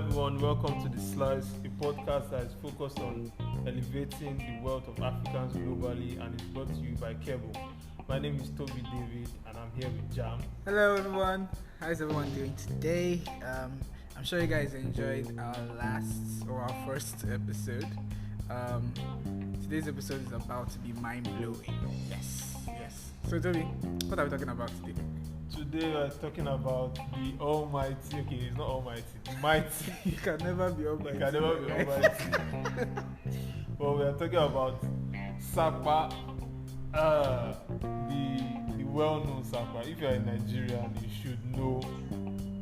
everyone, welcome to The Slice, a podcast that is focused on elevating the wealth of Africans globally and is brought to you by Kebo. My name is Toby David and I'm here with Jam. Hello everyone, how's everyone doing today? I'm sure you guys enjoyed our first episode. Today's episode is about to be mind-blowing. Yes. So Toby, what are we talking about today? Today we are talking about the almighty, okay, it's not almighty, the mighty. You can never be almighty. You can never be almighty. But we are talking about SAPA, the well-known SAPA. If you are a Nigerian, you should know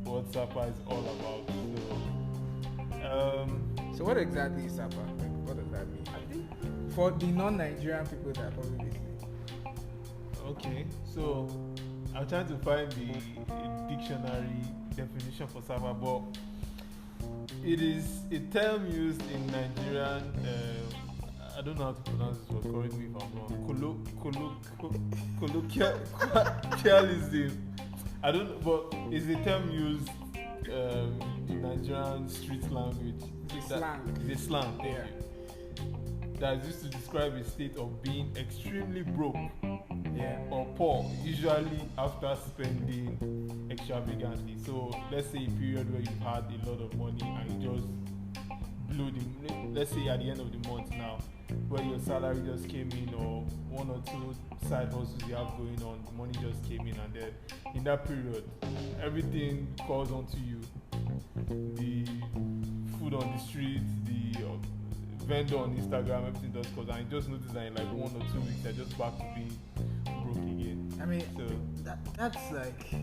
what SAPA is all about. So what exactly is SAPA? What does that mean? I think For the non-Nigerian people that are probably listening. okay, so I'm trying to find the dictionary definition for SAPA, but it is a term used in Nigerian. I don't know how to pronounce this word. Correct me if I'm wrong. Colloquialism. I don't know, but it's a term used in Nigerian street language. It's a slang. Thank Yeah. you. That is used to describe a state of being extremely broke or poor, usually after spending extravagantly. So let's say a period where you had a lot of money and you just blew let's say at the end of the month now, where your salary just came in or one or two side hustles you have going on, the money just came in, and then in that period everything calls onto you. The food on the street, the vendor on Instagram, everything just calls, and you just notice that in like 1 or 2 weeks they're just back to being broke again. I mean, So that's like,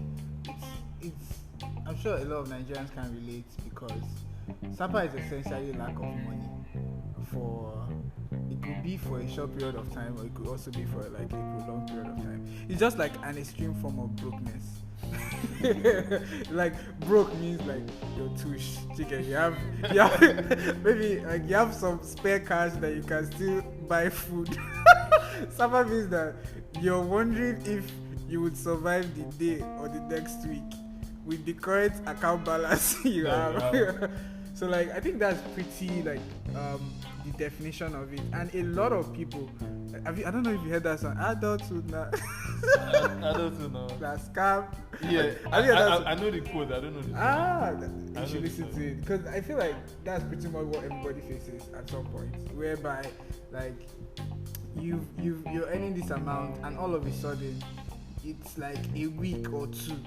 it's. I'm sure a lot of Nigerians can relate because SAPA is essentially lack of money. It could be for a short period of time, or it could also be for like a prolonged period of time. It's just like an extreme form of brokenness. Like broke means like you're tush chicken. You have maybe like you have some spare cash that you can still buy food. SAPA means that you're wondering if you would survive the day or the next week with the current account balance you have. So like I think that's pretty like the definition of it. And a lot of people, I don't know if you heard that song, adulthood now. adulthood now. That scam. Yeah, I know the code. I don't know the You should listen to it because I feel like that's pretty much what everybody faces at some point, whereby like you're earning this amount and all of a sudden it's like a week or two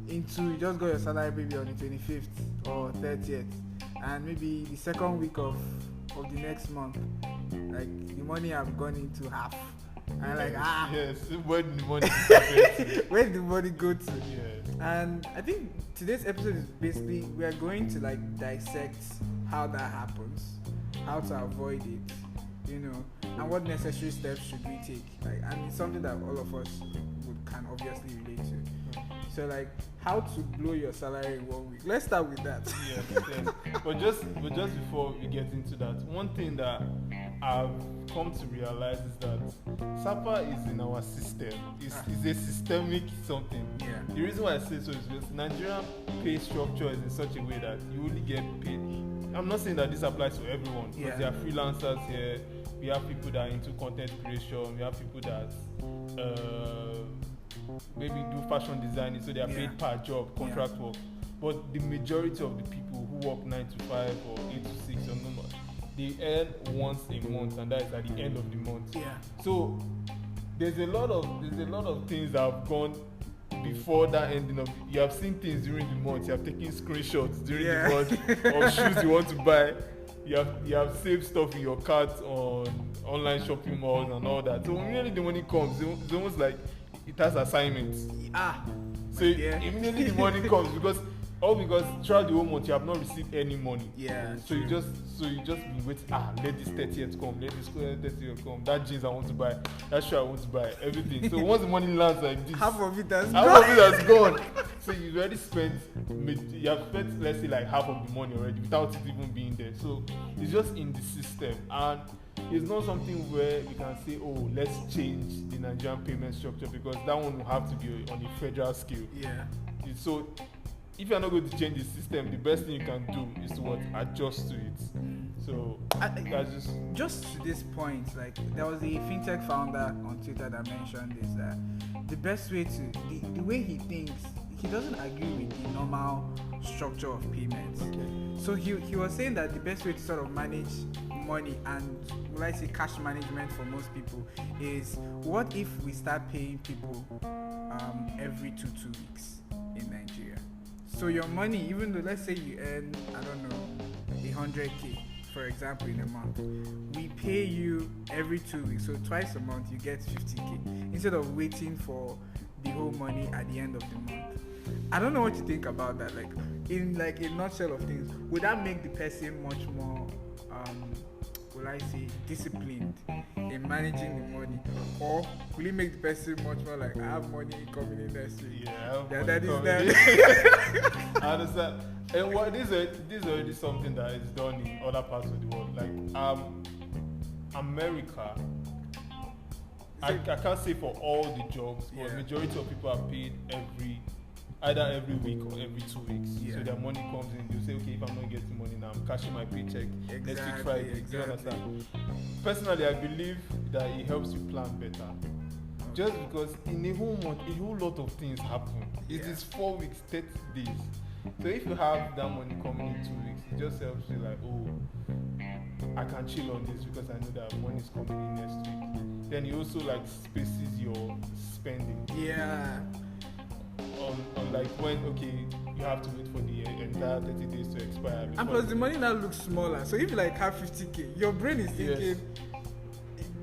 into you just got your salary maybe on the 25th or 30th, and maybe the second week of the next month, like the money have gone into half. And like yes, where did the money where did the money go to? Yeah. And I think today's episode is basically we are going to like dissect how that happens, how to avoid it, and what necessary steps should we take. Like, and it's something that all of us can obviously relate to. So like how to blow your salary in 1 week. Let's start with that. Yes. But just before we get into that, one thing that I've come to realize is that SAPA is in our system. It's a systemic something. Yeah. The reason why I say so is because Nigerian pay structure is in such a way that you only get paid. I'm not saying that this applies to everyone, because there are freelancers here. We have people that are into content creation. We have people that maybe do fashion designing, so they are paid per job, contract work. But the majority of the people who work 9 to 5 or 8 to 6 or no, they earn once a month, and that is at the end of the month. Yeah. So there's a lot of things that have gone before that ending of. You have seen things during the month. You have taken screenshots during the month of shoes you want to buy. You have saved stuff in your cart on online shopping malls and all that. So immediately the money comes, it's almost like it has assignments. So immediately the money comes because throughout the whole month you have not received any money. Yeah. So you just be waiting. Let this 30th come. Let this 30th come. That jeans I want to buy. That shirt I want to buy. Everything. So once the money lands like this, half of it has gone. So you already spent. You have spent, let's say, like half of the money already without it even being there. So it's just in the system, and it's not something where we can say, oh, let's change the Nigerian payment structure, because that one will have to be on a federal scale. Yeah. So if you're not going to change the system, the best thing you can do is to what? Adjust to it. So that's just to this point, like there was a fintech founder on Twitter that mentioned is that the best way to the way he thinks, he doesn't agree with the normal structure of payments. okay. So he was saying that the best way to sort of manage money and will I say cash management for most people is, what if we start paying people every 2 weeks in Nigeria? So your money, even though let's say you earn, I don't know, 100k for example in a month, we pay you every 2 weeks, so twice a month you get 50k instead of waiting for the whole money at the end of the month. I don't know what you think about that. Like in a nutshell of things, would that make the person much more will I say disciplined in managing the money, or will it make the person much more like, I have money coming in next week? Yeah, that is that. I understand. And what this is already something that is done in other parts of the world, like America. I can't say for all the jobs, but majority of people are paid either every week or every 2 weeks. Yeah. So their money comes in, you say, okay, if I'm not getting money now, I'm cashing my paycheck next week Friday. Exactly. Do you understand? Personally, I believe that it helps you plan better. Just because in a whole month, a whole lot of things happen. It is 4 weeks, 30 days. So if you have that money coming in 2 weeks, it just helps you like, oh, I can chill on this because I know that money is coming in next week. Then you also like spaces your spending. Yeah. On like when you have to wait for the entire 30 days to expire. And plus the money now looks smaller. So if you like have 50k, your brain is thinking,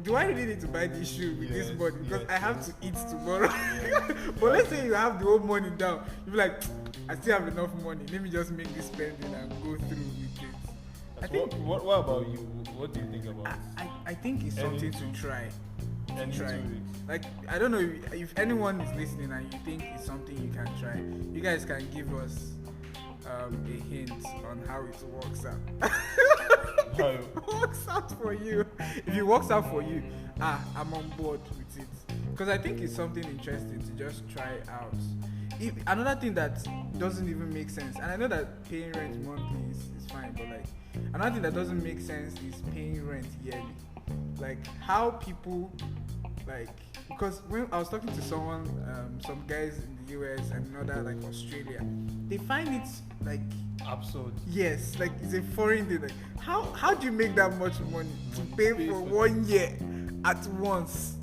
do I really need to buy this shoe with this money? Because I have to eat tomorrow. But let's say you have the whole money down, you'll be like, I still have enough money. Let me just make this spending and go through with it. I think, what about you? What do you think about it? I think it's something to try. Any 2 weeks. Like, I don't know if anyone is listening and you think it's something you can try, you guys can give us a hint on how it works out. How it works out for you. If it works out for you, I'm on board with it. Because I think it's something interesting to just try out. Another thing that doesn't even make sense, and I know that paying rent monthly is fine, but like another thing that doesn't make sense is paying rent yearly. Like how people because when I was talking to someone, some guys in the US and another like Australia, they find it like absurd. Yes, like it's a foreign thing. Like how do you make that much money to pay for 1 year at once?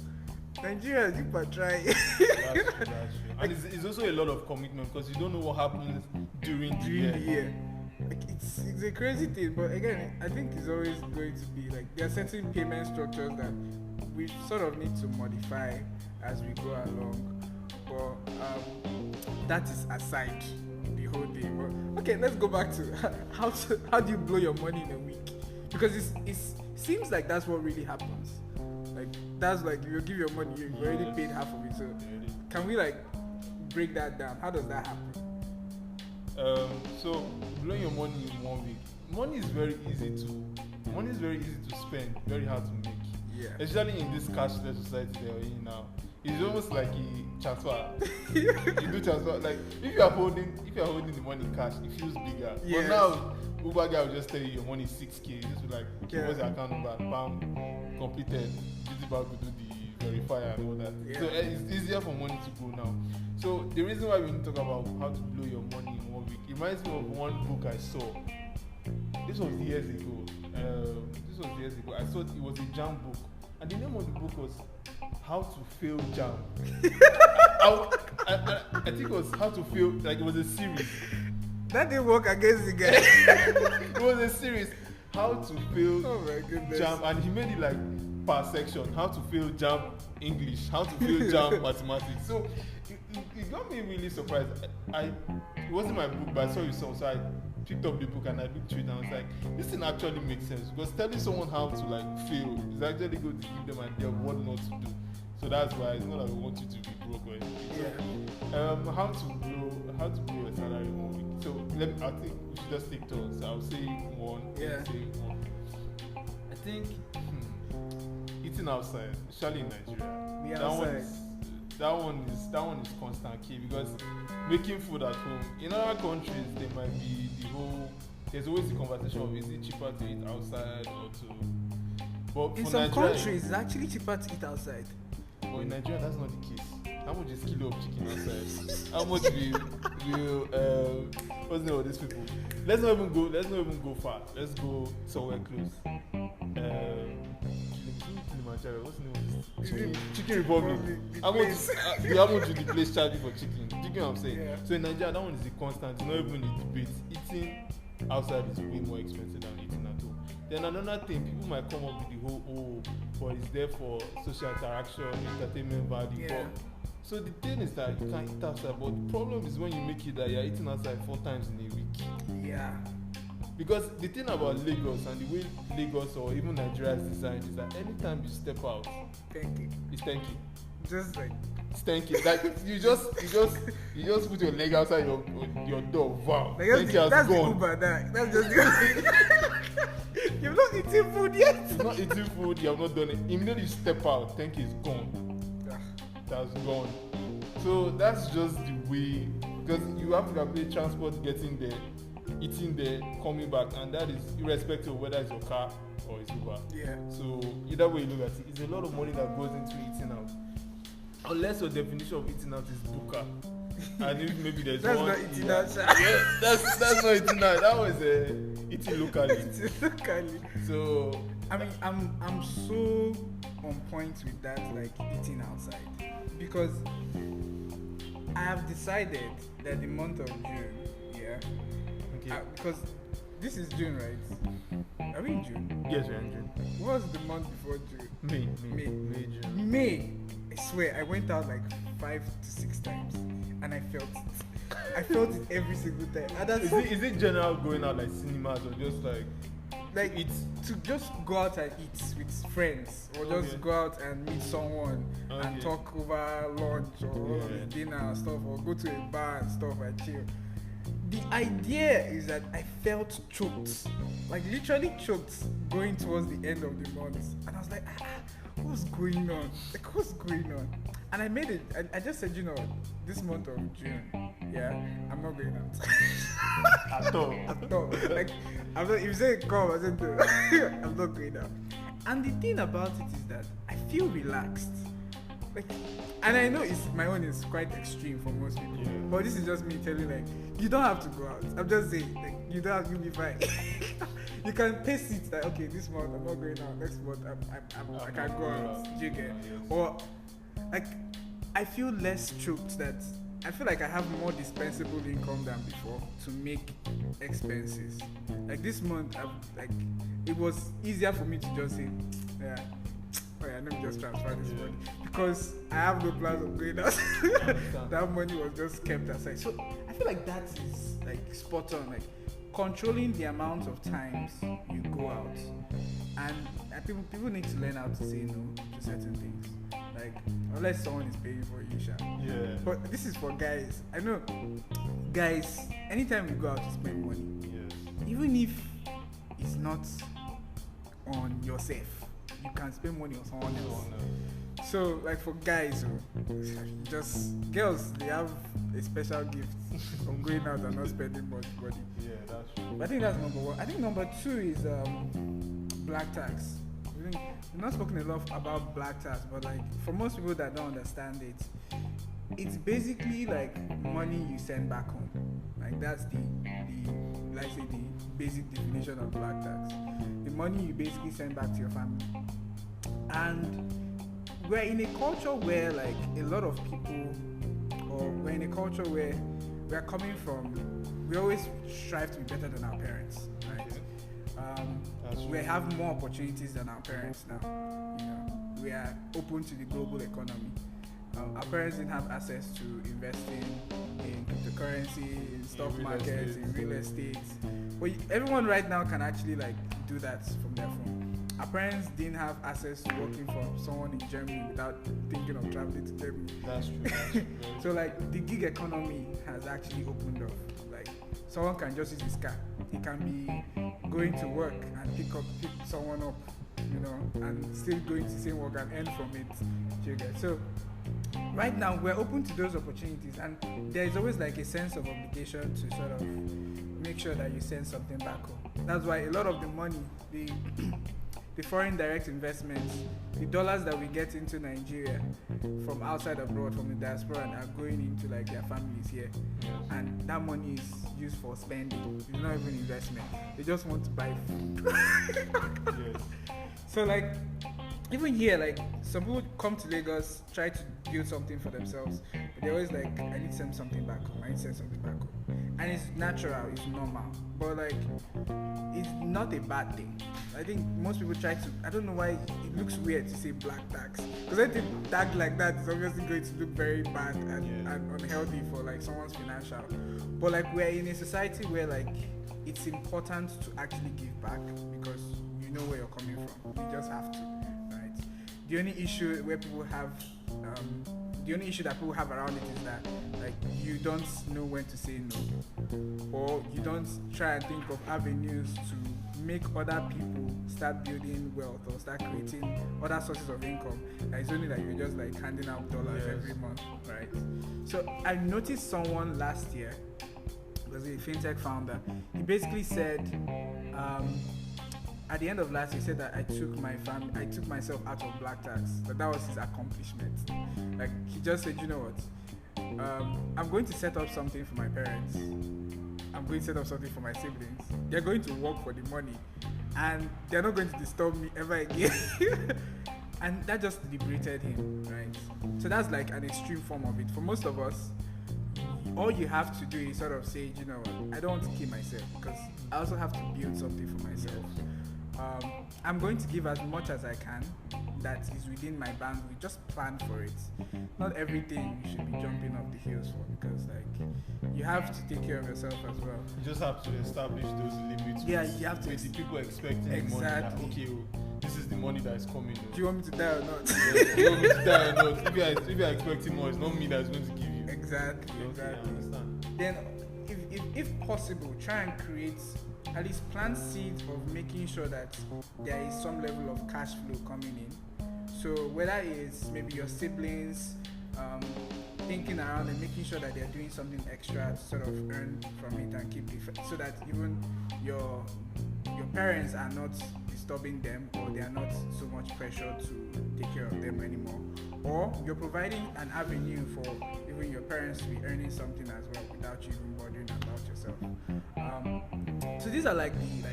Nigeria, you can try. That's true. And it's also a lot of commitment because you don't know what happens during the year. Like it's a crazy thing, but again, I think it's always going to be like there are certain payment structures that we sort of need to modify as we go along. But that is aside the whole thing. But okay, let's go back to how do you blow your money in a week? Because it seems like that's what really happens. Like that's like you give your money, you've already paid half of it. So can we like break that down? How does that happen? So blowing your money in 1 week. Money is very easy to spend, very hard to make. Yeah. Especially in this cashless society that we're in now. It's almost like a transfer. You do transfer. Like if you're holding the money cash, it feels bigger. Yes. But now Uber guy will just tell you your money is 6k. You just be like, okay, what's your account number? Bam, completed. This will do the verifier and all that. Yeah. So it's easier for money to go now. So the reason why we need to talk about how to blow your money in 1 week, it reminds me of one book I saw. This was years ago. I thought it was a jam book, and the name of the book was How to Fail Jam. I think it was How to Fail. Like it was a series. That didn't work against the guy. It was a series. How to fail Oh my goodness. jam, and he made it like per section. How to fail jam English. How to fail jam mathematics. So it got me really surprised. It wasn't my book, but I saw it so I picked up the book and I looked through it and I was like, this thing actually makes sense because telling someone how to like fail is actually going to give them an idea of what not to do. So that's why it's not that we want you to be broke or anything. So, how to blow a salary in 1 week. So I think we should just take turns. I'll say one. Yeah. Say one. I think eating outside, especially in Nigeria. Yeah, That one outside. is that one is constant key, because making food at home in other countries, there might be there's always the conversation of, is it cheaper to eat outside or to, but In for some Nigeria, countries, it's actually cheaper to eat outside. but in Nigeria that's not the case. How much is kilo of chicken outside? How much will what's the name of these people? Let's not even go far. Let's go somewhere close. Kilimanjaro, what's the name of this? Chicken Republic. How much do the place charge you for chicken? Do you get what I'm saying? Yeah. So in Nigeria, that one is the constant, it's not even a debate. Eating outside is way more expensive than eating at home. Then another thing, people might come up with the whole, but it's there for social interaction, entertainment value. Yeah. So the thing is that you can eat outside, but the problem is when you make it that you're eating outside 4 times in a week. Yeah. Because the thing about Lagos and the way Lagos or even Nigeria is designed is that anytime you step out, Thank you. it's thank you. Just like It's thank you. Like you just put your leg outside your door. Wow. Like Thank you has that's the gone. Uber. That's just the You've not eaten food yet. You've not eaten food. You have not done it. Immediately you step out, thank you is gone. That's gone. So that's just the way, because you have to calculate transport getting there, eating there, coming back, and that is irrespective of whether it's your car or it's Uber. Yeah. So either way you look at it, it's a lot of money that goes into eating out. Unless your definition of eating out is buka, and if maybe there's That's one. not eating yeah, out. yeah, that's not eating out. That was eating locally. Eating locally. So I mean, I'm so on point with that, like eating outside, because I have decided that the month of June, yeah, okay. because this is June, right? Are we in June? Yes, we're in June. What was the month before June? May, June. May. I swear, I went out like 5 to 6 times, and I felt it. I felt it every single time. And that's Is it general going out like cinemas or just like it's to just go out and eat with friends, or just go out and meet someone and talk over lunch or dinner and stuff, or go to a bar and stuff and chill. The idea is that I felt choked, like literally choked, going towards the end of the month, and I was like, what's going on? Like, what's going on? And I made it. I just said, this month of June, I'm not going out. At all. Like, I'm not, if you say come, I said I'm not going out. And the thing about it is that I feel relaxed. Like, and I know my own is quite extreme for most people, but this is just me telling, like, you don't have to go out. I'm just saying, like, you'll be fine. You can pace it, like, okay, this month I'm not going out. Next month I can go out. Do you get? Or like, I feel less choked, that I feel like I have more dispensable income than before to make expenses. Like this month, it was easier for me to just say, let me just transfer this money, because I have no plans of going out. That money was just kept aside. So I feel like that is like spot on, like controlling the amount of times you go out, and people need to learn how to say no to certain things. Like, unless someone is paying for you, Yeah. But this is for guys. I know, guys. Anytime you go out, you spend money. Yes. Even if it's not on yourself, you can spend money on someone else. So, like for guys, just girls, they have a special gift of going out and not spending much money. Yeah, that's true. But I think that's number 1. I think number 2 is black tax. We've not spoken a lot about black tax, but like for most people that don't understand it, it's basically like money you send back home. Like that's the let's say the basic definition of black tax. The money you basically send back to your family. And we're in a culture where like a lot of people, or we're in a culture where we're coming from, we always strive to be better than our parents, right? We have more opportunities than our parents now. We are open to the global economy. Our parents didn't have access to investing in cryptocurrency, in stock markets, in real estate. But everyone right now can actually like do that from their phone. Our parents didn't have access to working for someone in Germany without thinking of traveling to Germany. That's true. So like the gig economy has actually opened up. Like someone can just use his car. He can be going to work and pick someone up, and still going to the same work and earn from it. So right now we're open to those opportunities, and there is always like a sense of obligation to sort of make sure that you send something back home. That's why a lot of the money, the the foreign direct investments, the dollars that we get into Nigeria from outside abroad, from the diaspora, and are going into like their families here, and that money is used for spending. It's not even investment. They just want to buy food. So like, even here, like some people come to Lagos, try to build something for themselves, but they're always like, I need to send something back home. I need to send something back home. And it's natural, it's normal, but like, it's not a bad thing. I think most people try to, I don't know why it looks weird to say black tax, because I think tax like that is obviously going to look very bad and unhealthy for like someone's financial. But like, we're in a society where like it's important to actually give back because you know where you're coming from. You just have to, right? The only issue where people have the only issue that people have around it is that like you don't know when to say no, or you don't try and think of avenues to make other people start building wealth or start creating other sources of income. It's only like you're just like handing out dollars every month, right? So I noticed someone last year, was a fintech founder. He basically said, at the end of last year, he said that I took myself out of black tax. That was his accomplishment. Like he just said, you know what? I'm going to set up something for my parents. I'm going to set up something for my siblings. They're going to work for the money, and they're not going to disturb me ever again. And that just liberated him, right? So that's like an extreme form of it. For most of us, all you have to do is sort of say, you know what, I don't want to kill myself because I also have to build something for myself. I'm going to give as much as I can that is within my bandwidth. Just plan for it. Not everything you should be jumping off the hills for, because like you have to take care of yourself as well. You just have to establish those limits. Yeah, you have to. With the people expecting the money. That, okay, this is the money that is coming. Do you want me to die or not? Do you want me to die or not? If you are expecting more, it's not me that's going to give you. Exactly. I understand. Then, if possible, try and create, at least plant seeds of making sure that there is some level of cash flow coming in. So whether it's maybe your siblings thinking around and making sure that they're doing something extra to sort of earn from it and keep it, so that even your parents are not disturbing them, or they are not so much pressure to take care of them anymore, or you're providing an avenue for even your parents to be earning something as well without you even bothering about yourself. So these are like the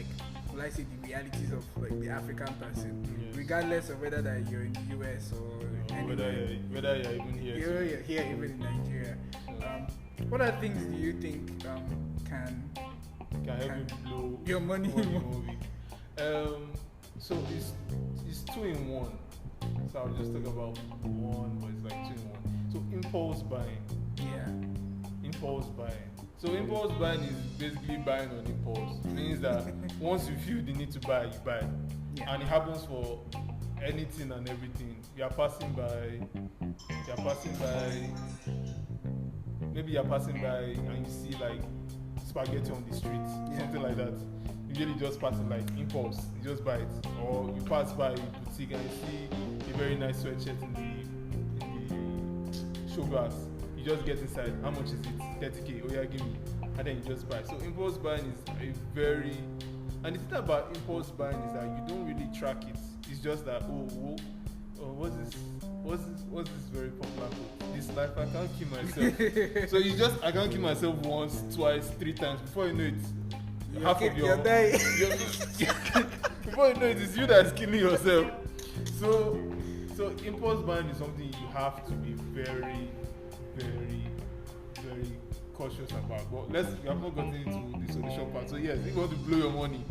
the realities of like the African person, regardless of whether that you're in the US or whether you're even here. You're here even in Nigeria. What other things do you think can help you blow your money? So it's two in one. So I'll just talk about one, but it's like two in one. So impulse buying. Impulse buying. So impulse buying is basically buying on impulse. It means that once you feel the need to buy, you buy. And it happens for anything and everything. Maybe you're passing by and you see like spaghetti on the street, something like that. You really just pass it like impulse, you just buy it. Or you pass by a boutique and you see a very nice sweatshirt in the show glass. You just get inside. How much is it? 30k. Oh yeah, give me. And then you just buy. So impulse buying is and the thing about impulse buying is that you don't really track it. It's just that what's this very popular quote? This life I can't kill myself. So I can't kill myself once, twice, 3 times. Before you know it, you're dying. Before you know it, it's you that's killing yourself. So impulse buying is something you have to be very, very, very cautious about. But we have not gotten into the solution part. So yes, if you want to blow your money,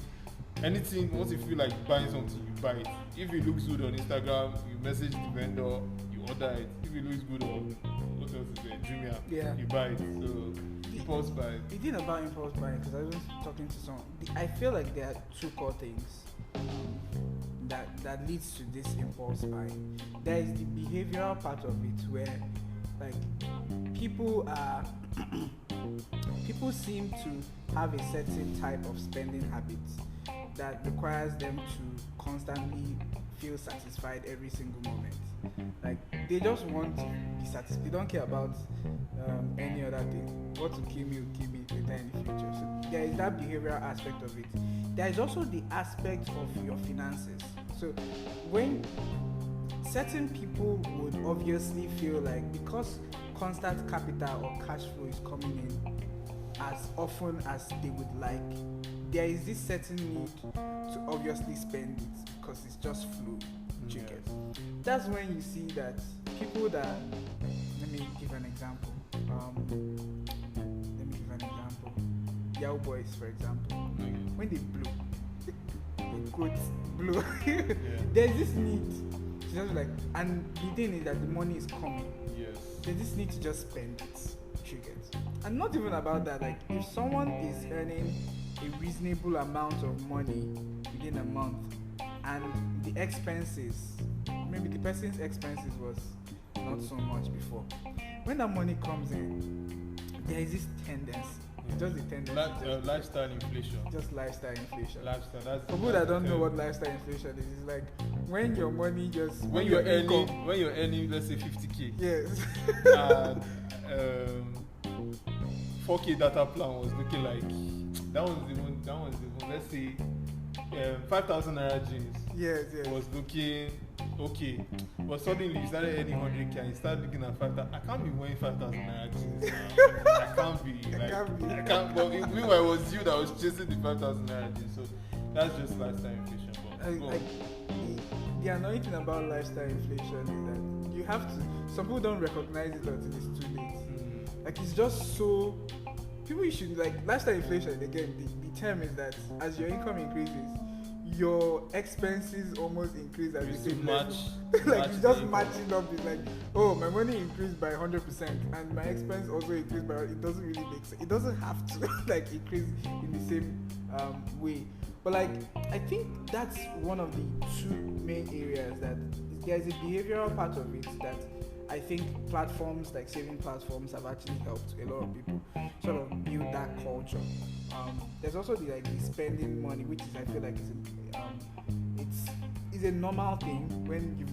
anything, once you feel like buying something, you buy it. If it looks good on Instagram, you message the vendor, you order it. If it looks good on, what else is there, Jumia, you buy it. So impulse buying. The thing about impulse buying, because I was talking to someone, I feel like there are 2 core things that leads to this impulse buying. There is the behavioral part of it, where like people seem to have a certain type of spending habits that requires them to constantly feel satisfied every single moment. Like they just want to be satisfied. They don't care about any other thing. What will kill me will kill me later in the future. So there is that behavioral aspect of it. There is also the aspect of your finances. So when certain people would obviously feel like because constant capital or cash flow is coming in as often as they would like, there is this certain need to obviously spend it because it's just flow. You get? That's when you see that people that, let me give an example. Yahoo boys, for example, when they blow, the quotes blow. There's this need to just like, and the thing is that the money is coming. Yes. There's this need to just spend it. You get? And not even about that. Like, if someone is earning a reasonable amount of money within a month, and the expenses, maybe the person's expenses was not so much before. When that money comes in, there is this tendency. It's just a tendency. Lifestyle inflation. Just lifestyle inflation. Lifestyle. That's for people that don't know what lifestyle inflation is, it's like when your money just when you're earning, let's say 50k. Yes. And 4k data plan was looking like that was even let's say 5,000 naira jeans. Yes. Was looking okay, but suddenly you started earning 100k and you start looking at 5,000. I can't be wearing 5,000 naira jeans now. I can't be. I can't. But meanwhile, it was you that was chasing the 5,000 naira jeans. So that's just lifestyle inflation. But the annoying thing about lifestyle inflation is that you have to. Some people don't recognize it until it's too late. Like it's just so. People should like lifestyle inflation again. The term is that as your income increases, your expenses almost increase at the same level. Like it's just matching up. It's like, oh, my money increased by 100% and my expense also increased by. It doesn't really make sense. It doesn't have to like increase in the same way. But like I think that's one of the two main areas that there's a behavioral part of it that I think platforms like saving platforms have actually helped a lot of people sort of build that culture. There's also the spending money, which is I feel like it's a normal thing when you've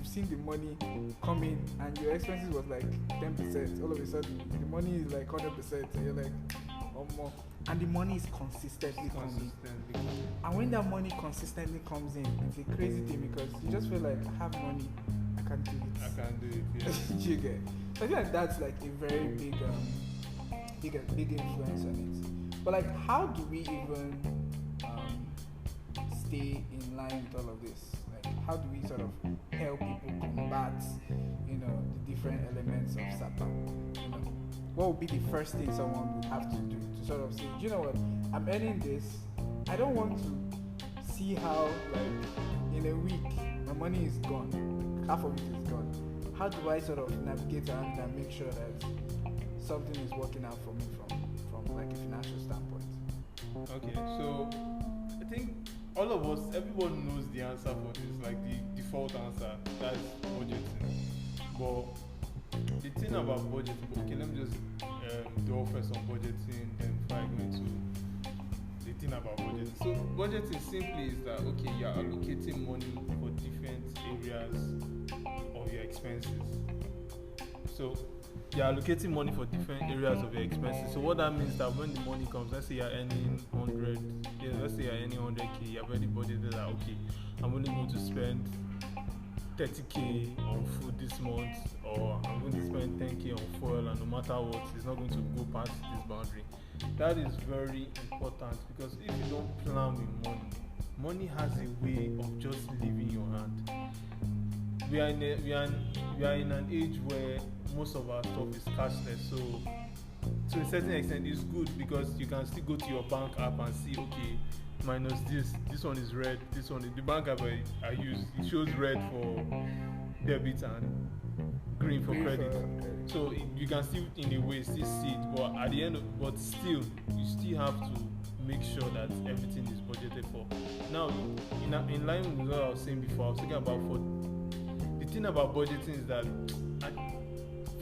seen the money come in and your expenses was like 10%. All of a sudden the money is like 100%, and you're like, or more. And the money is consistently coming. And when that money consistently comes in, it's a crazy thing because you just feel like I have money. I can do it. Yeah. You get? So I feel like that's like a very big influence on it. But like, how do we even stay in line with all of this? Like, how do we sort of help people combat, the different elements of SAPA? What would be the first thing someone would have to do to sort of say, you know what, I'm earning this. I don't want to see how like in a week my money is gone. Half of it is gone. How do I sort of navigate around and make sure that something is working out for me from like a financial standpoint? Okay, so I think all of us, everyone knows the answer for this, like the default answer, that's budgeting. But the thing about budgeting, okay, let me just do first on budgeting, then before I go into the thing about budgeting. So budgeting simply is that, okay, you're allocating money for different areas of your expenses. So you're allocating money for different areas of your expenses. So what that means is that when the money comes, let's say you're earning 100k, you've already budgeted that, okay, I'm only going to spend 30k on food this month, or I'm going to spend 10k on fuel, and no matter what, it's not going to go past this boundary. That is very important because if you don't plan with money has a way of just leaving your hand. We are in an age where most of our stuff is cashless, so to a certain extent it's good because you can still go to your bank app and see, okay, minus this one is red, this one is the bank app I use, it shows red for debit and green for credit. So you can still in a way still see it, but at the end but still you still have to make sure that everything is budgeted for. Now in line with what I was saying before, I was talking about the thing about budgeting is that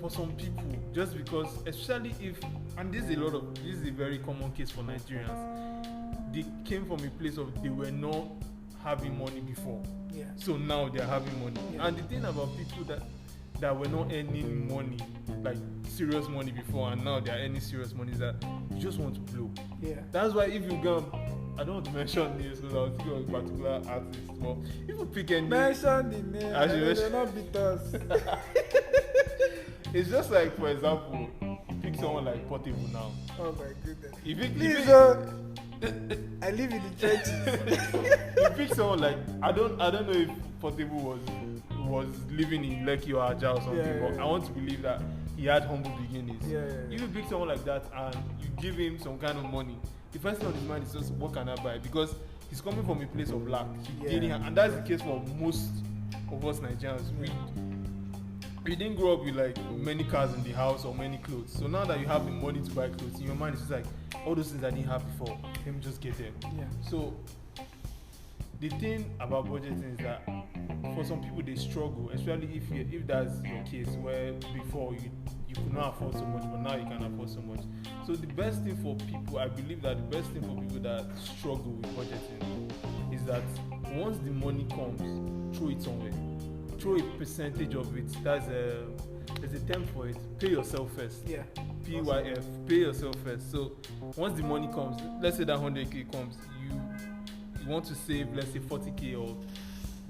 for some people, just because, especially if, and this is a very common case for Nigerians, they came from a place of they were not having money before. Yeah. So now they're having money. Yeah. And the thing about people that were not earning money, like serious money before, and now they're earning serious money, is that you just want to blow. Yeah. That's why if you go, I don't want to mention names because I was thinking of a particular artist, but if you pick any, mention the name, they're not beat us. It's just like, for example, pick someone like Portable now. Oh my goodness. If I live in the churches. you pick someone like, I don't know if Portable was living in Lekki or Aja or something, but I want to believe that he had humble beginnings. If you pick someone like that and you give him some kind of money, the first thing on his mind is just, what can I buy? Because he's coming from a place of lack. And that's the case for most of us Nigerians. We didn't grow up with like many cars in the house or many clothes. So now that you have the money to buy clothes, in your mind it's just like, all those things I didn't have before, let me just get them. So the thing about budgeting is that for some people they struggle, especially if that's your case, where before you could not afford so much, but now you can afford so much. So the best thing for people, I believe that the best thing for people that struggle with budgeting is that once the money comes, throw it somewhere. Throw a percentage of it. There's a term for it. Pay yourself first. PYF. Pay yourself first. So once the money comes, let's say that 100k comes, you want to save, let's say 40k, or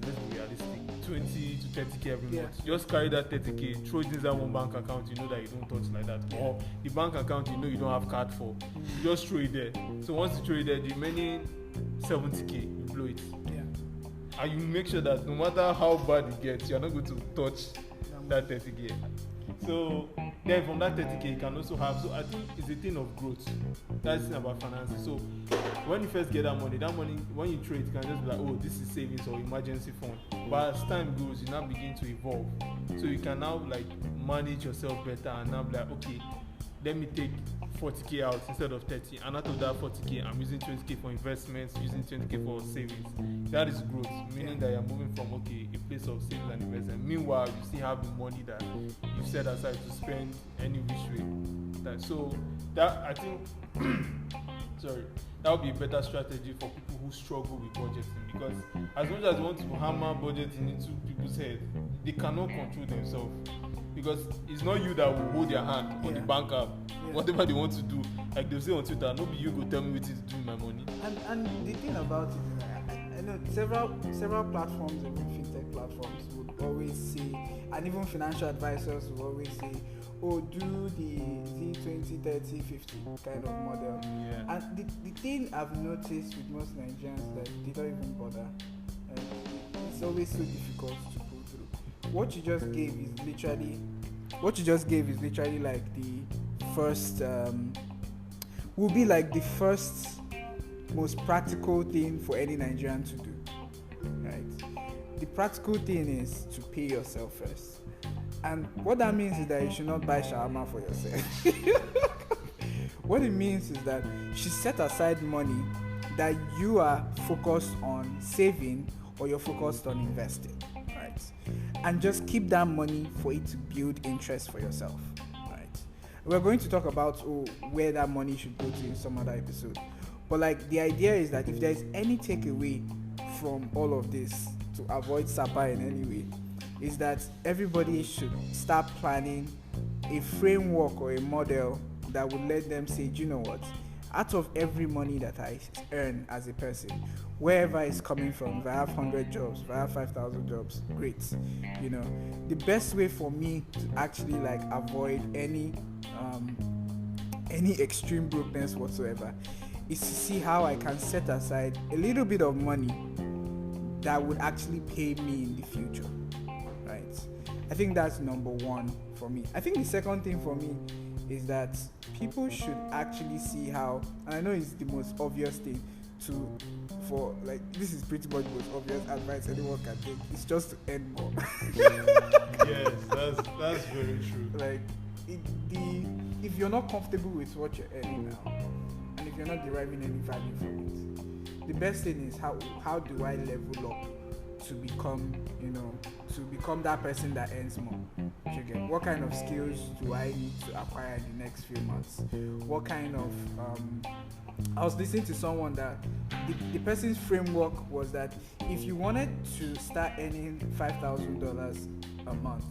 let's be realistic, 20 to 30k every month. Just carry that 30k, throw it inside one bank account you know that you don't touch like that, or the bank account you know you don't have card for. You just throw it there. So once you throw it there, the remaining 70k, you blow it. And you make sure that no matter how bad it gets, you're not going to touch that 30k. So then from that 30k you can also have, so I think it's a thing of growth. That's the thing about finances. So when you first get that money, when you trade, you can just be like, oh, this is savings or emergency fund. But as time goes, you now begin to evolve. So you can now like manage yourself better and now be like, okay, let me take 40k out instead of 30, and out of that 40k I'm using 20k for investments, using 20k for savings. That is growth, meaning that you're moving from a place of savings and investment. Meanwhile, you still have the money that you set aside to spend any which way. So that, I think that would be a better strategy for people who struggle with budgeting, because as much as you want to hammer budgeting into people's head, they cannot control themselves. Because it's not you that will hold your hand on the bank app. Whatever they want to do, like they say on Twitter, no be you go tell me what is doing my money. And the thing about it is, I know several platforms, even fintech platforms, would always say, and even financial advisors will always say, oh, do the 20, 30, 50 kind of model. And the thing I've noticed with most Nigerians, that they don't even bother. It's always so difficult to pull through. What you just gave is literally like the first, will be like the first most practical thing for any Nigerian to do, right? The practical thing is to pay yourself first. And what that means is that you should not buy shawarma for yourself. What it means is that you should set aside money that you are focused on saving or you're focused on investing, right? And just keep that money for it to build interest for yourself, right? We're going to talk about where that money should go to in some other episode. But like the idea is that if there's any takeaway from all of this to avoid SAPA in any way, is that everybody should start planning a framework or a model that will let them say, do you know what? Out of every money that I earn as a person, wherever it's coming from, if I have 100 jobs, if I have 5,000 jobs, great. You know, the best way for me to actually like avoid any extreme brokenness whatsoever is to see how I can set aside a little bit of money that would actually pay me in the future, right? I think that's number one for me. I think the second thing for me is that people should actually see how, and I know it's the most obvious thing this is pretty much the most obvious advice anyone can take. It's just to earn more. Yes, that's very true. Like, if you're not comfortable with what you're earning now, and if you're not deriving any value from it, the best thing is how do I level up to become, to become that person that earns more? You get what kind of skills do I need to acquire in the next few months? What kind of I was listening to someone that the person's framework was that if you wanted to start earning $5,000 a month,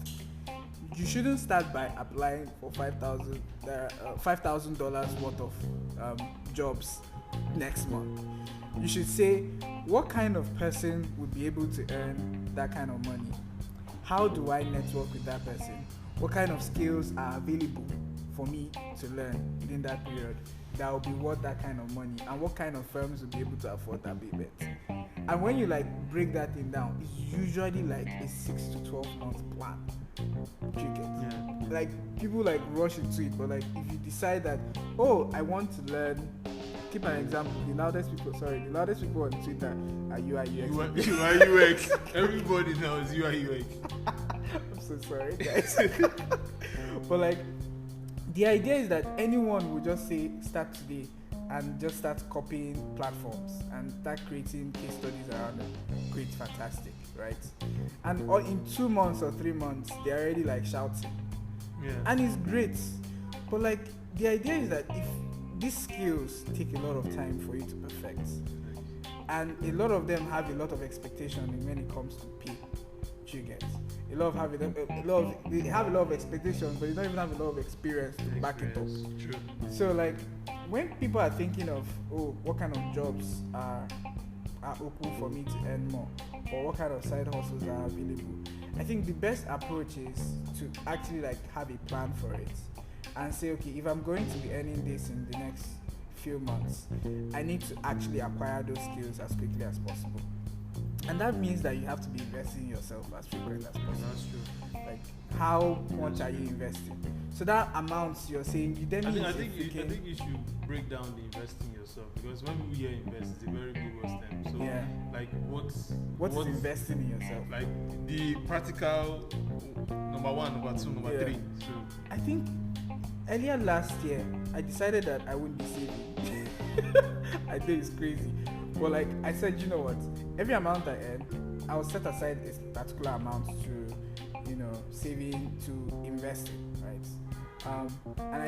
you shouldn't start by applying for $5,000 worth of jobs next month. You should say, what kind of person would be able to earn that kind of money? How do I network with that person? What kind of skills are available for me to learn within that period that will be worth that kind of money? And what kind of firms will be able to afford that payment? And when you break that thing down, it's usually a 6 to 12 month plan. People rush into it, but if you decide that, I want to learn, keep an example, the loudest people on Twitter are UI UX. UI UX. Everybody knows UI UX. I'm so sorry, guys. But the idea is that anyone will just say start today and just start copying platforms and start creating case studies around it. Great, fantastic, right? And in 2 months or 3 months, they're already shouting. Yeah. And it's great. But the idea is that if these skills take a lot of time for you to perfect, and a lot of them have a lot of expectation when it comes to pay, you get. They have a lot of expectations, but they don't even have a lot of experience to back it up. True. So when people are thinking of what kind of jobs are open for me to earn more, or what kind of side hustles are available, I think the best approach is to actually have a plan for it and say, okay, if I'm going to be earning this in the next few months, I need to actually acquire those skills as quickly as possible. And that means that you have to be investing in yourself as frequent as possible. That's true. How much are you investing? So that amount you're saying, you then I think you should break down the investing yourself, because when we hear invest, it's a very good word term. So what is investing in yourself? The practical number 1, number 2, number 3. So I think earlier last year I decided that I wouldn't be saving. I think it's crazy. But I said, you know what? Every amount I earn, I'll set aside a particular amount to, saving, to investing, right?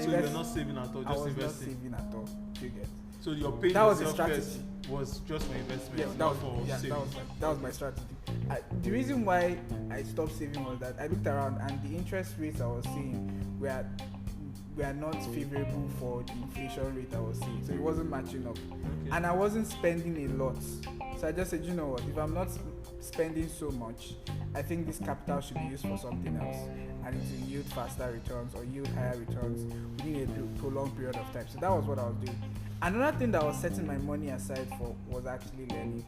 So you're not saving at all, just investing? I was not saving at all. You get? So your paying that was yourself a strategy. Was just for investment, yeah, not for saving? That was my strategy. The reason why I stopped saving was that I looked around and the interest rates I was seeing were not favorable for the inflation rate I was seeing, so it wasn't matching up. Okay. And I wasn't spending a lot, so I just said, you know what, if I'm not spending so much, I think this capital should be used for something else, and it will yield faster returns or yield higher returns within a prolonged period of time. So that was what I was doing. Another thing that I was setting my money aside for was actually learning.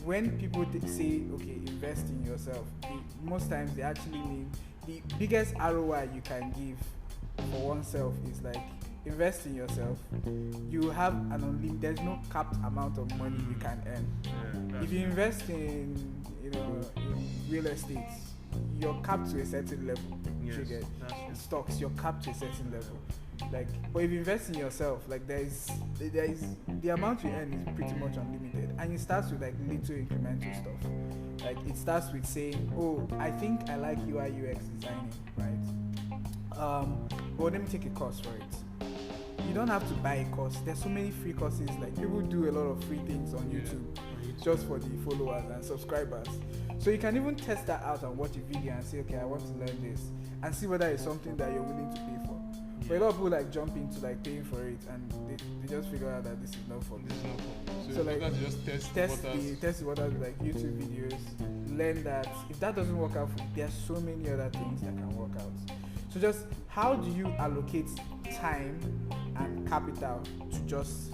When people say, okay, invest in yourself, most times they actually mean the biggest ROI you can give for oneself is invest in yourself. You have there's no capped amount of money you can earn. If you invest in in real estate, you're capped to a certain level. Yes, you get in stocks, you're capped to a certain level. But if you invest in yourself, there is the amount you earn is pretty much unlimited, and it starts with little incremental stuff. It starts with saying, I think I like UI UX designing, right? But let me take a course for it. You don't have to buy a course. There's so many free courses. People do a lot of free things on YouTube just for the followers and subscribers. So you can even test that out and watch a video and say, okay, I want to learn this, and see whether it's something that you're willing to pay for. But a lot of people jump into paying for it, and they just figure out that this is not for me. So just test the waters with YouTube videos. Learn that. If that doesn't work out for you, there are so many other things that can work out. So just how do you allocate time and capital to just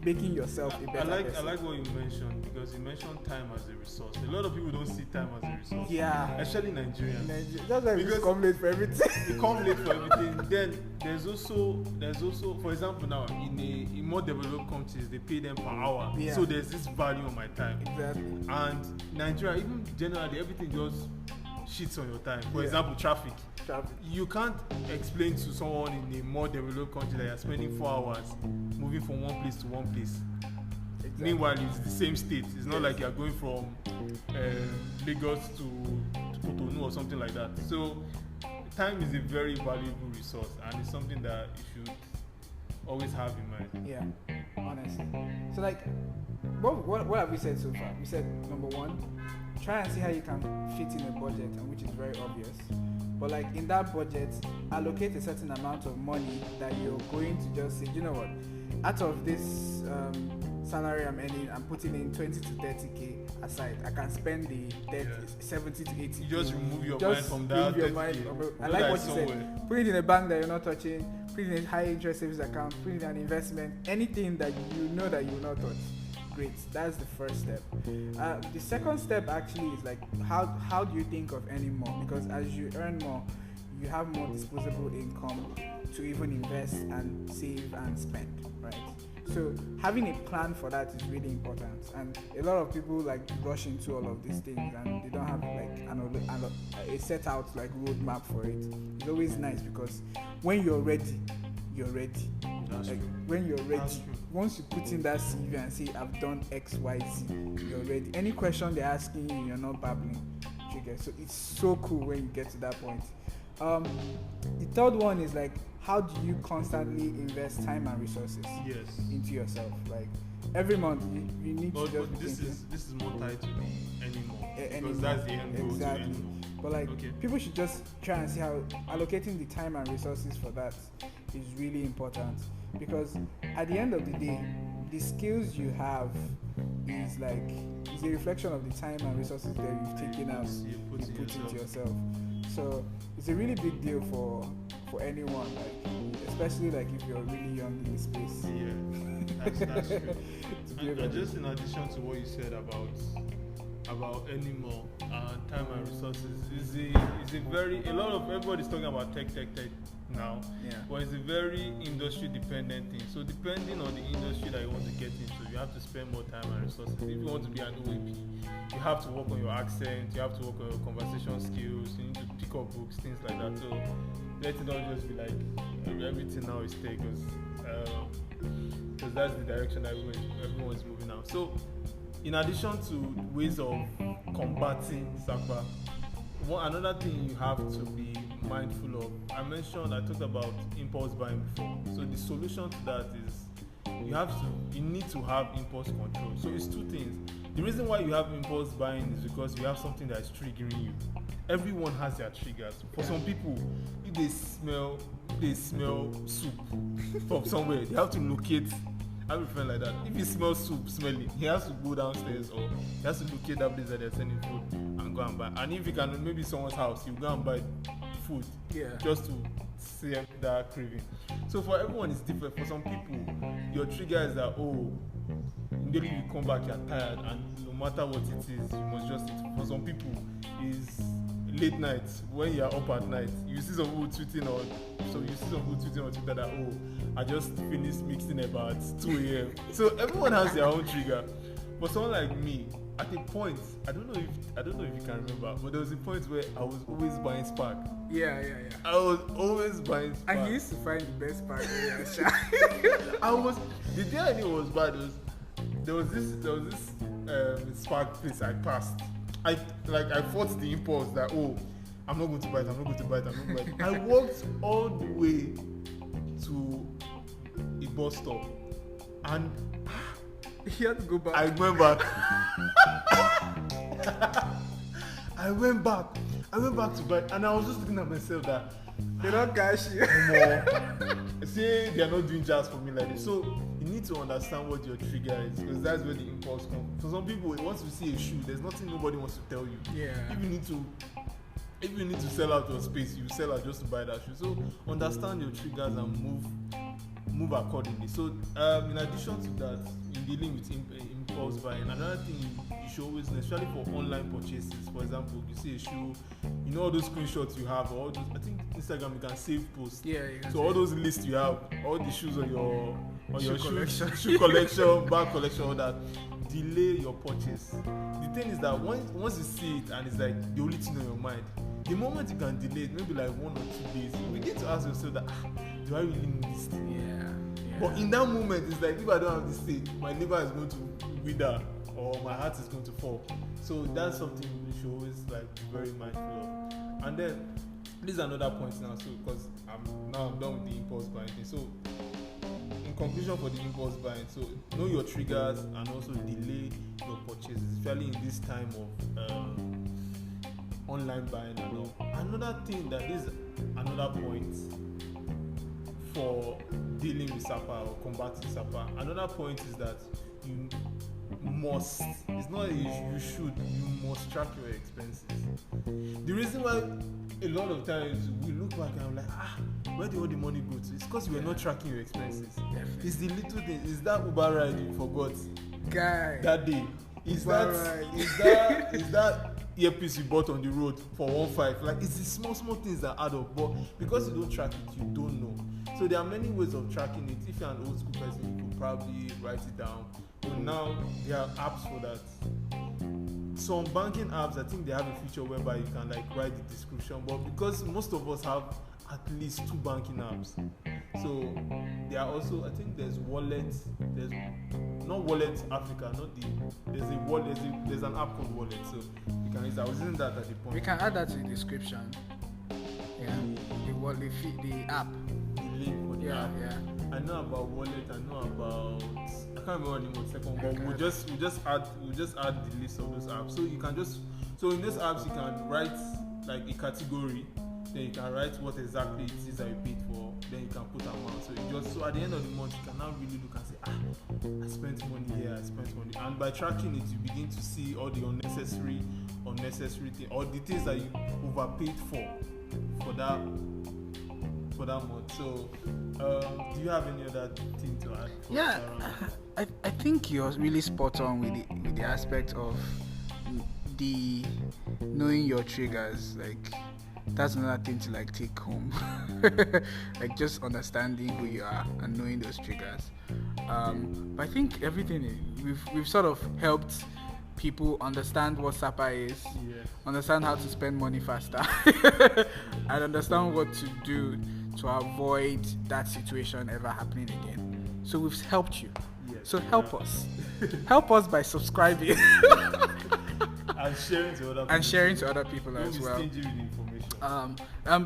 making yourself a better person? I like what you mentioned, because you mentioned time as a resource. A lot of people don't see time as a resource. Yeah. Especially Nigerians. That's why we come late for everything. We come late for everything. Then there's also, for example, now in more developed countries, they pay them per hour. Yeah. So there's this value on my time. Exactly. And Nigeria, even generally, everything just shits on your time. For example, traffic. You can't explain to someone in a more developed country that you're spending 4 hours moving from one place to one place. Meanwhile, it's the same state. It's not like you're going from Lagos to Cotonou or something like that. So time is a very valuable resource, and it's something that you should always have in mind. Yeah, honestly. So like, what have we said so far? We said number one, try and see how you can fit in a budget, and which is very obvious. But like in that budget, allocate a certain amount of money that you're going to just say, you know what, out of this salary I'm earning, I'm putting in 20 to 30k aside. I can spend the 70 to 80. You just remove your mind from that. I like what you said. Put it in a bank that you're not touching. Put it in a high interest savings account. Put it in an investment. Anything that you know that you will not touch. Great. That's the first step. The second step actually is like how do you think of earning more? Because as you earn more, you have more disposable income to even invest and save and spend, right? So having a plan for that is really important, and a lot of people like rush into all of these things and they don't have like a set out like roadmap for it. It's always nice because when you're ready, you're ready. That's like true. When you're ready, once you put in that CV and say I've done X, Y, Z, you're ready. Any question they're asking you, you're not babbling. Trigger. So it's so cool when you get to that point. The third one is like, how do you constantly invest time and resources into yourself? Like every month you need to just be thinking, this is more tied to the anymore because that's the end goal. Exactly. But like people should just try and see how allocating the time and resources for that is really important, because at the end of the day, the skills you have is a reflection of the time and resources that you've taken out, you put into yourself. So it's a really big deal for anyone, like especially like if you're really young in the space. Yeah, that's true. And just in addition to what you said about earning more time and resources, is a very, a lot of everybody's talking about tech now, but it's a very industry dependent thing. So depending on the industry that you want to get into, you have to spend more time and resources. If you want to be an OAP, you have to work on your accent, you have to work on your conversation skills, you need to pick up books, things like that. So let it not just be like everything now is tech, because that's the direction that everyone is moving now. So in addition to ways of combating SAPA, another thing you have to be mindful of, I talked about impulse buying before. So the solution to that is you need to have impulse control. So it's two things. The reason why you have impulse buying is because you have something that is triggering you. Everyone has their triggers. For some people, if they smell soup from somewhere, they have to locate. I have a friend like that. If he smells soup smelling, he has to go downstairs or he has to locate that place that they're selling food and go and buy. And if he can, maybe someone's house, you go and buy food just to save that craving. So for everyone, it's different. For some people, your trigger is that, immediately you come back, you're tired, and no matter what it is, you must just eat. For some people, it's late night, when you're up at night, you see some people tweeting on Twitter that, I just finished mixing about 2 a.m. So everyone has their own trigger. But someone like me, at a point, I don't know if you can remember, but there was a point where I was always buying Spark. Yeah. I was always buying Spark. I used to find the best Spark. The day I knew it was bad there was this Spark place I passed. I fought the impulse that I'm not going to buy it. I walked all the way to a bus stop and you had to go back. I went back. I went back to buy it, and I was just looking at myself that they don't cash you. See, they are not doing jazz for me like this. So you need to understand what your trigger is, because that's where the impulse comes. For some people, once you see a shoe, there's nothing nobody wants to tell you. Yeah. If you need to sell out your space, you sell out just to buy that shoe. So understand your triggers and move accordingly. So in addition to that, in dealing with impulse buying, another thing you should always know, especially for online purchases. For example, you see a shoe, you know all those screenshots you have, or all those, I think Instagram you can save posts. Yeah. So all those lists you have, all the shoes on your collection. shoe collection, bag collection, all that. Delay your purchase. The thing is that once you see it and it's like the only thing on your mind, the moment you can delay it, maybe like 1 or 2 days, you begin to ask yourself that, do I really need this thing? Yeah. But in that moment, it's like if I don't have this thing, my liver is going to wither or my heart is going to fall. So that's something we should always like be very mindful of. And then this is another point now, so because I'm done with the impulse buying thing. So in conclusion for the impulse buying, so know your triggers and also delay your purchases, especially in this time of online buying and all. Another thing that is another point for dealing with SAPA or combating SAPA, another point is that you must, it's not a you should, you must track your expenses. The reason why a lot of times we look back and I'm like, where did all the money go to? It's because you were not tracking your expenses. Definitely. It's the little things. It's that Uber ride you forgot that day. Is that earpiece you bought on the road for 1.5? Like, it's the small things that add up. But because you don't track it, you don't know. So there are many ways of tracking it. If you're an old school person, you could probably write it down. But now there are apps for that. Some banking apps, I think they have a feature whereby you can like write the description. But because most of us have at least 2 banking apps, so there are also, I think there's Wallet, there's not Wallet Africa, not the, there's a wallet, there's an app called Wallet, so you can use that. I was using that at the point. We can add that to the description. Yeah, the wallet, the app. The link for the app. Yeah. I know about Wallet. I know about, I can't remember anymore. Second, but we'll just add the list of those apps. So you can just, so in those apps you can write like a category. Then you can write what exactly it is that you paid for. Then you can put amount. So you just, so at the end of the month you can now really look and say, I spent money here, I spent money. And by tracking it, you begin to see all the unnecessary things, or the things that you overpaid for that month. So do you have any other thing to add? Yeah, I think you're really spot on with the aspect of the knowing your triggers. Like, that's another thing to like take home. Like, just understanding who you are and knowing those triggers. But I think everything we've sort of helped people understand what SAPA is, understand how to spend money faster, and understand what to do to avoid that situation ever happening again. So we've helped you. So help us. Help us by subscribing and sharing to other people. As well.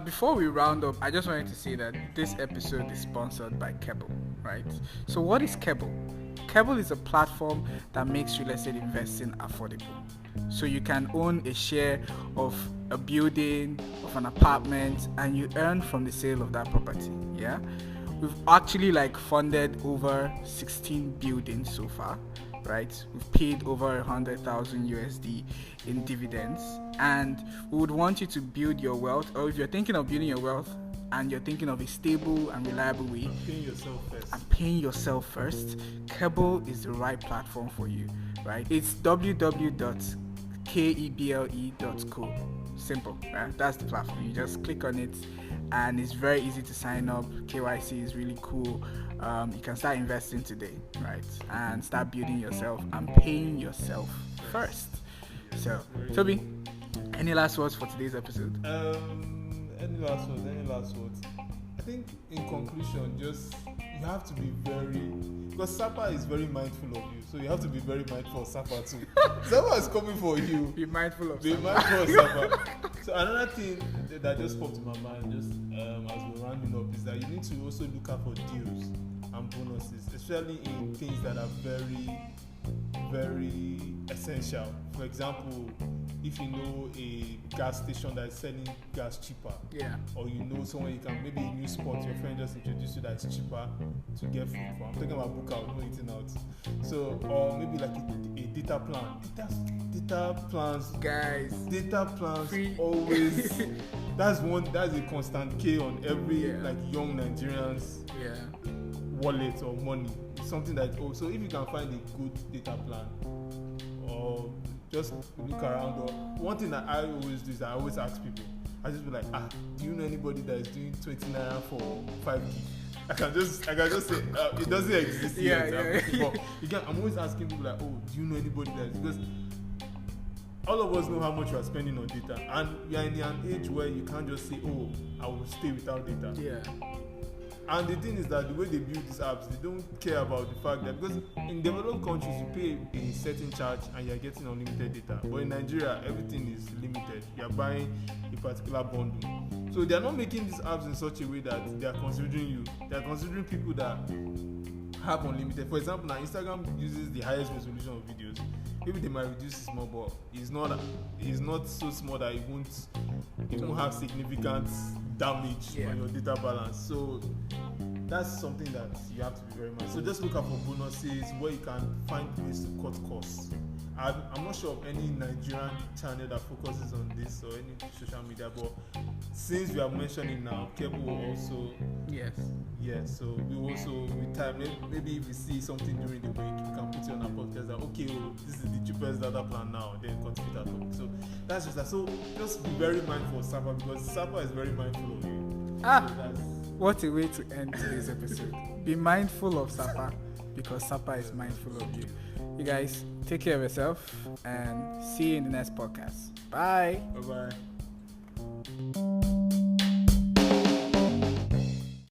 Before we round up, I just wanted to say that this episode is sponsored by Kebble, right? So what is Kebble? Kebble is a platform that makes real estate investing affordable. So you can own a share of a building, of an apartment, and you earn from the sale of that property. Yeah, we've actually like funded over 16 buildings so far, right? We've paid over 100,000 USD in dividends, and we would want you to build your wealth, or if you're thinking of building your wealth and you're thinking of a stable and reliable way, paying yourself first, Kebble is the right platform for you, right? It's www.keble.co. Simple, right? That's the platform. You just click on it and it's very easy to sign up. KYC is really cool. You can start investing today, right? And start building yourself and paying yourself first. So, Toby, any last words for today's episode? Any last words? I think in conclusion, just you have to be very, because SAPA is very mindful of you, so you have to be very mindful of SAPA too. SAPA is coming for you. Be mindful of SAPA. So another thing that just popped in my mind, just as we're rounding up, is that you need to also look out for deals and bonuses, especially in things that are very, very essential. For example, if you know a gas station that is selling gas cheaper, or you know someone, you can, maybe a new spot your friend just introduced you that is cheaper to get food from. I'm talking about book out, no eating out. So, or maybe like a data plan. Data plans, guys. Data plans free. Always. That's a constant K on every like young Nigerian's wallet or money. It's something that so if you can find a good data plan, or just look around. Or one thing that I always do is I always ask people. I just be like, do you know anybody that is doing 20 naira for 5 gig? I can just say it doesn't exist yet. I'm always asking people like, do you know anybody that is, because all of us know how much you are spending on data, and we are in an age where you can't just say, I will stay without data. And the thing is that the way they build these apps, they don't care about the fact that, because in developed countries you pay a certain charge and you're getting unlimited data, but in Nigeria everything is limited. You're buying a particular bundle, so they are not making these apps in such a way that they are considering you. They are considering people that have unlimited. For example, now Instagram uses the highest resolution of videos. Maybe they might reduce it small, but it's not so small that it won't have significant damage on your data balance. So that's something that you have to be very mindful. So just look out for bonuses where you can find ways to cut costs. I'm not sure of any Nigerian channel that focuses on this or any social media, but since we are mentioning now, Kebu will also. Yes. So we also, with time, maybe if we see something during the week, we can put it on our podcast that, okay, this is the cheapest data plan now, then continue that topic. So that's just that. So just be very mindful of SAPA, because SAPA is very mindful of you. So what a way to end today's episode. Be mindful of SAPA, because SAPA is mindful of you. You guys, take care of yourself and see you in the next podcast. Bye. Bye-bye.